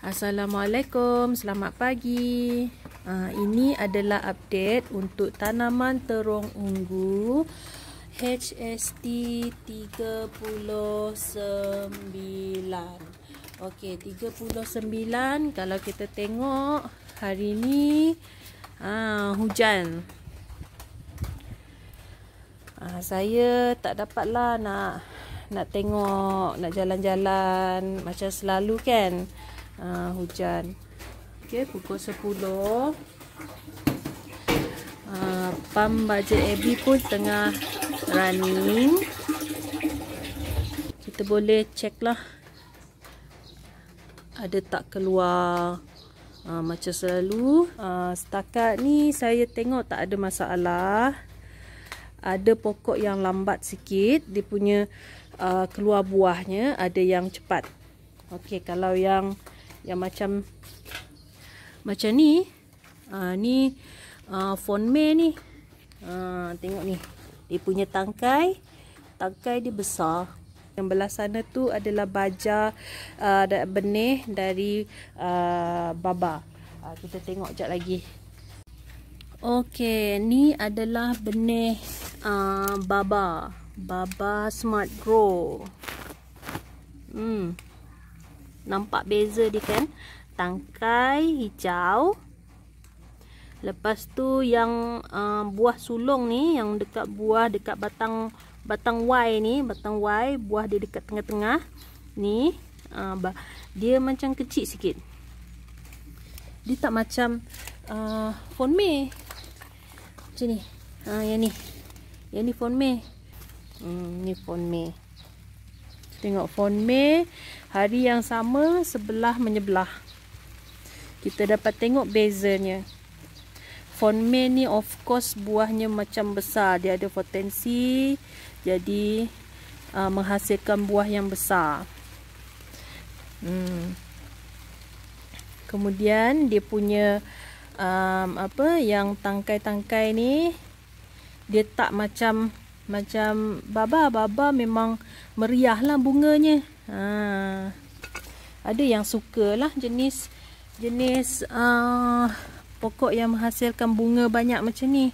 Assalamualaikum, selamat pagi. Ini adalah update untuk tanaman terung ungu HST 39. Okey, 39. Kalau kita tengok hari ni hujan. Saya tak dapatlah nak tengok, nak jalan-jalan macam selalu kan. Hujan. Okey, pukul 10. Pam baja Abby pun tengah running. Kita boleh check lah ada tak keluar macam selalu. Setakat ni saya tengok tak ada masalah. Ada pokok yang lambat sikit, dia punya keluar buahnya, ada yang cepat. Okey, kalau yang macam ni, ni Fonme ni. Tengok ni, dia punya tangkai dia besar. Yang belah sana tu adalah baja benih dari baba. Kita tengok jap lagi. Okey, ni adalah benih baba Smart Grow. Nampak beza dia kan? Tangkai hijau. Lepas tu yang buah sulung ni, yang dekat batang Y ni, batang Y, buah dia dekat tengah-tengah ni, dia macam kecil sikit. Dia tak macam Fonme macam ni. Yang ni Fonme. Ni Fonme. Tengok Fonme, hari yang sama, sebelah menyebelah. Kita dapat tengok bezanya. Fonme ni of course buahnya macam besar. Dia ada potensi jadi menghasilkan buah yang besar. Kemudian dia punya yang tangkai-tangkai ni, dia tak macam baba memang meriah lah bunganya. Ada yang suka lah jenis pokok yang menghasilkan bunga banyak macam ni.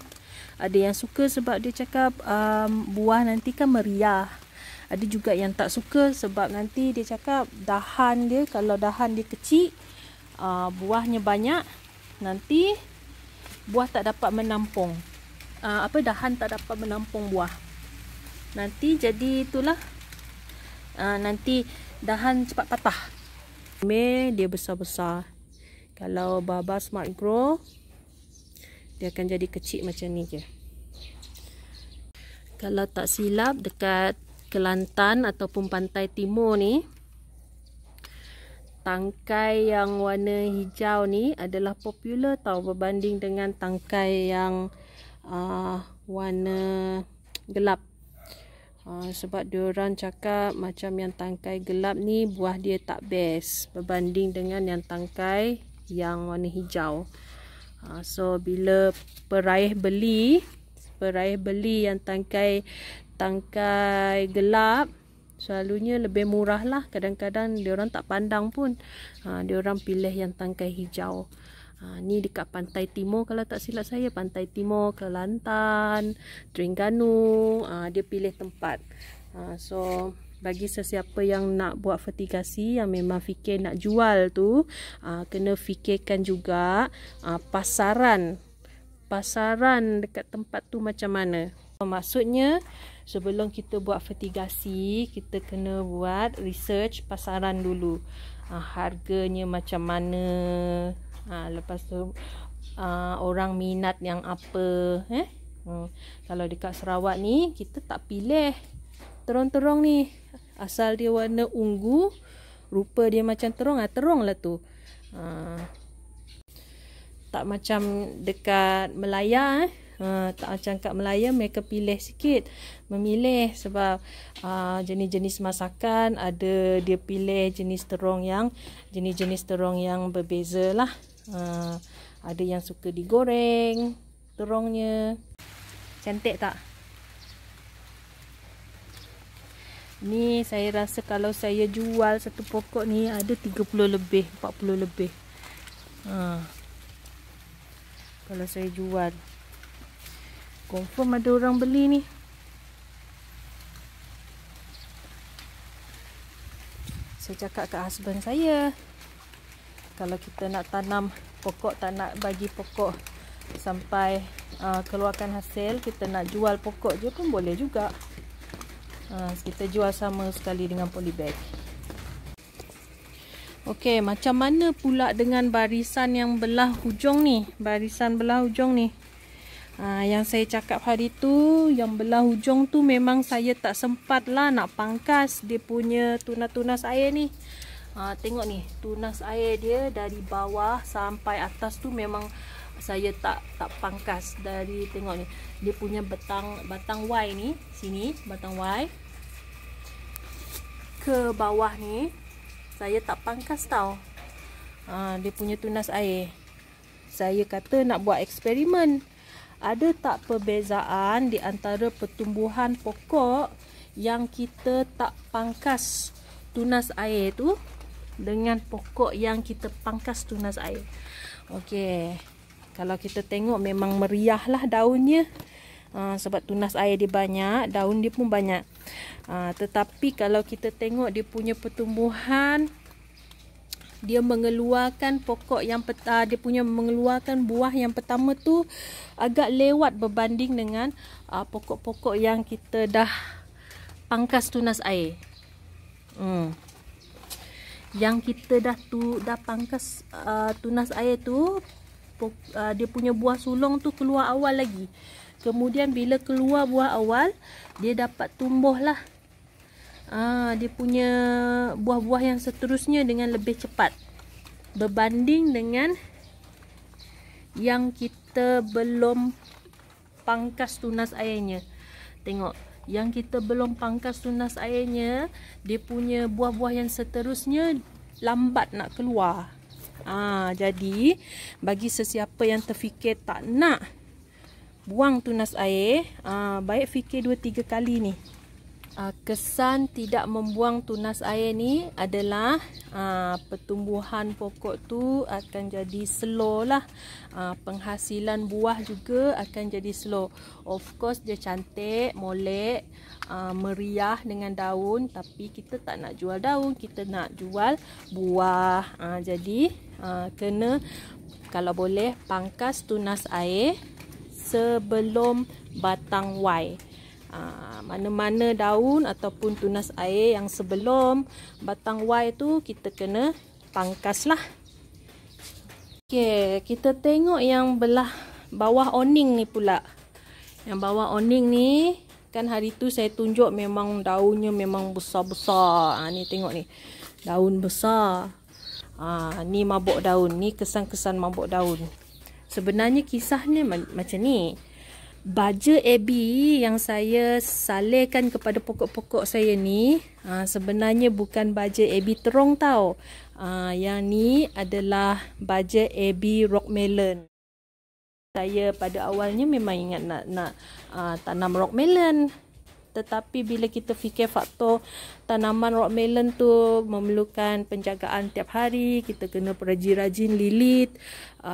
Ada yang suka sebab dia cakap buah nanti kan meriah. Ada juga yang tak suka sebab nanti dia cakap dahan dia, kalau dahan dia kecil, buahnya banyak, nanti buah tak dapat menampung. Dahan tak dapat menampung buah. Nanti jadi itulah, nanti dahan cepat patah. Dia besar-besar. Kalau baba Smart Grow, dia akan jadi kecil macam ni je. Kalau tak silap, dekat Kelantan ataupun Pantai Timur ni, tangkai yang warna hijau ni adalah popular tau berbanding dengan tangkai yang warna gelap. Sebab diorang cakap macam yang tangkai gelap ni buah dia tak best berbanding dengan yang tangkai yang warna hijau. So bila peraih beli yang tangkai gelap, selalunya lebih murah lah. Kadang-kadang diorang tak pandang pun, diorang pilih yang tangkai hijau. Ni dekat Pantai Timur, kalau tak silap saya, Pantai Timur, Kelantan, Terengganu, dia pilih tempat. So bagi sesiapa yang nak buat fertigasi, yang memang fikir nak jual tu, kena fikirkan juga pasaran dekat tempat tu macam mana. Maksudnya sebelum kita buat fertigasi, kita kena buat research pasaran dulu. Harganya macam mana, lepas tu orang minat yang apa. Kalau dekat Sarawak ni, kita tak pilih terong-terong ni. Asal dia warna ungu, rupa dia macam terong, terong lah tu. Tak macam dekat Melaya. Tak macam kat Melaya, mereka pilih sikit, memilih sebab jenis-jenis masakan ada, dia pilih jenis terong yang berbeza lah. Ada yang suka digoreng terongnya. Cantik tak? Ni saya rasa kalau saya jual satu pokok ni ada 30 lebih, 40 lebih. Kalau saya jual, confirm ada orang beli ni. Saya cakap kat husband saya, kalau kita nak tanam pokok, tak nak bagi pokok sampai keluarkan hasil, kita nak jual pokok je pun boleh juga. Kita jual sama sekali dengan polybag. Okey, macam mana pula dengan barisan yang belah hujung ni? Barisan belah hujung ni. Yang saya cakap hari tu, yang belah hujung tu memang saya tak sempat lah nak pangkas dia punya tunas-tunas air ni. Tengok ni, tunas air dia dari bawah sampai atas tu memang saya tak pangkas. Dari tengok ni, dia punya batang Y ni, sini batang Y ke bawah ni saya tak pangkas tau. Dia punya tunas air. Saya kata nak buat eksperimen. Ada tak perbezaan di antara pertumbuhan pokok yang kita tak pangkas tunas air tu dengan pokok yang kita pangkas tunas air? Okey. Kalau kita tengok memang meriah lah daunnya. Sebab tunas air dia banyak, daun dia pun banyak. Tetapi kalau kita tengok dia punya pertumbuhan, dia mengeluarkan pokok yang dia punya mengeluarkan buah yang pertama tu agak lewat berbanding dengan pokok-pokok yang kita dah pangkas tunas air. Yang kita dah pangkas tunas air tu, dia punya buah sulung tu keluar awal lagi. Kemudian bila keluar buah awal, dia dapat tumbuh lah dia punya buah-buah yang seterusnya dengan lebih cepat berbanding dengan yang kita belum pangkas tunas airnya. Tengok, yang kita belum pangkas tunas airnya, dia punya buah-buah yang seterusnya lambat nak keluar. Jadi bagi sesiapa yang terfikir tak nak buang tunas air, baik fikir 2-3 kali ni. Kesan tidak membuang tunas air ni adalah pertumbuhan pokok tu akan jadi slow lah. Penghasilan buah juga akan jadi slow. Of course dia cantik, molek, meriah dengan daun, tapi kita tak nak jual daun, kita nak jual buah. Jadi kena, kalau boleh, pangkas tunas air sebelum batang Y. Mana-mana daun ataupun tunas air yang sebelum batang Y tu kita kena pangkas lah. Okey, kita tengok yang belah bawah awning ni pula. Yang bawah awning ni kan hari tu saya tunjuk memang daunnya memang besar-besar. Ni tengok ni, daun besar. Ni mabuk daun, ni kesan-kesan mabuk daun. Sebenarnya kisahnya macam ni. Baja AB yang saya salurkan kepada pokok-pokok saya ni sebenarnya bukan baja AB terong tau. Yang ni adalah baja AB rock melon. Saya pada awalnya memang ingat nak tanam rock melon. Tetapi bila kita fikir faktor tanaman rock melon tu memerlukan penjagaan tiap hari, kita kena rajin-rajin lilit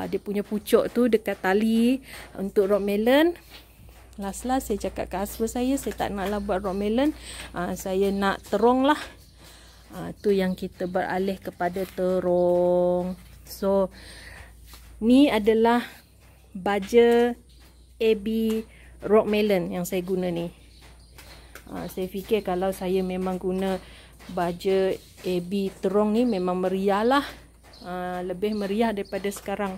dia punya pucuk tu dekat tali untuk rock melon. Last saya cakap ke husband saya tak naklah buat rock melon, saya nak terong lah. Tu yang kita beralih kepada terong. So ni adalah baja AB rock melon yang saya guna ni. Saya fikir kalau saya memang guna baja AB terong ni memang meriah lah. Lebih meriah daripada sekarang.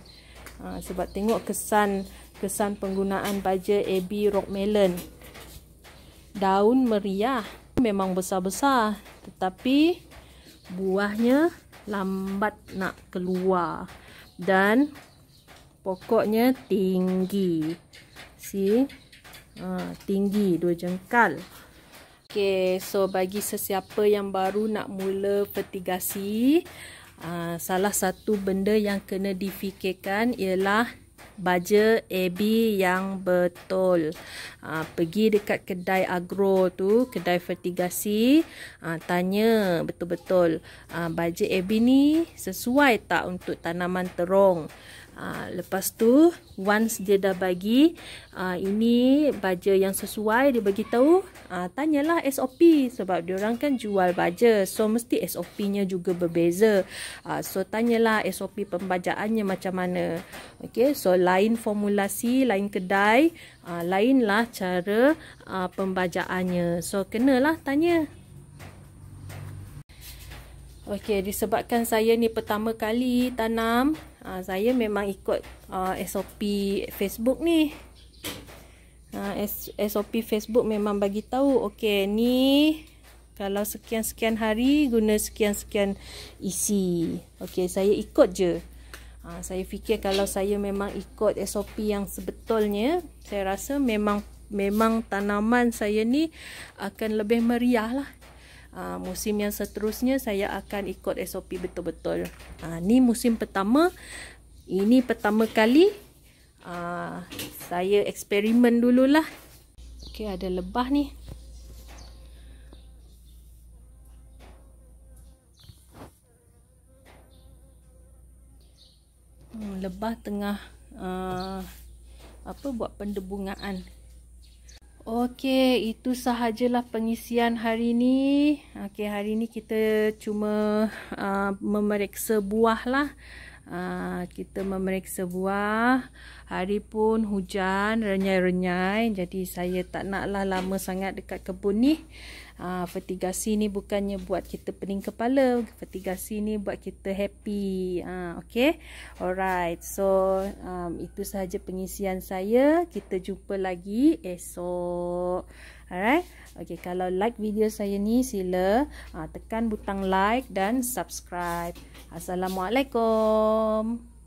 Sebab tengok kesan penggunaan baja AB rock melon. Daun meriah, memang besar-besar, tetapi buahnya lambat nak keluar. Dan pokoknya tinggi. Tinggi, 2 jengkal. Okay, so bagi sesiapa yang baru nak mula fertigasi, salah satu benda yang kena difikirkan ialah baja AB yang betul. Pergi dekat kedai agro tu, kedai fertigasi, tanya betul-betul baja AB ni sesuai tak untuk tanaman terung. Lepas tu once dia dah bagi ini baja yang sesuai, dia bagi tahu, tanyalah SOP sebab diorang kan jual baja, so mesti SOP-nya juga berbeza. So tanyalah SOP pembajaannya macam mana. Okey, so lain formulasi, lain kedai, lainlah cara pembajaannya. So kenalah tanya. Okey, disebabkan saya ni pertama kali tanam, saya memang ikut SOP Facebook ni. SOP Facebook memang bagi tahu, okey ni kalau sekian-sekian hari guna sekian-sekian isi. Okey, saya ikut je. Saya fikir kalau saya memang ikut SOP yang sebetulnya, saya rasa memang tanaman saya ni akan lebih meriah lah. Musim yang seterusnya saya akan ikut SOP betul-betul. Ni musim pertama. Ini pertama kali saya eksperimen dululah. Okey, ada lebah ni. Lebah tengah buat pendebungaan. Okey, itu sahajalah pengisian hari ni. Okey, hari ni kita cuma memeriksa buah lah. Kita memeriksa buah. Hari pun hujan, renyai-renyai. Jadi saya tak naklah lama sangat dekat kebun ni. Fertigasi ni bukannya buat kita pening kepala. Fertigasi ni buat kita happy. Okay. Alright. So, itu sahaja pengisian saya. Kita jumpa lagi esok. Alright. Okay. Kalau like video saya ni, sila tekan butang like dan subscribe. Assalamualaikum.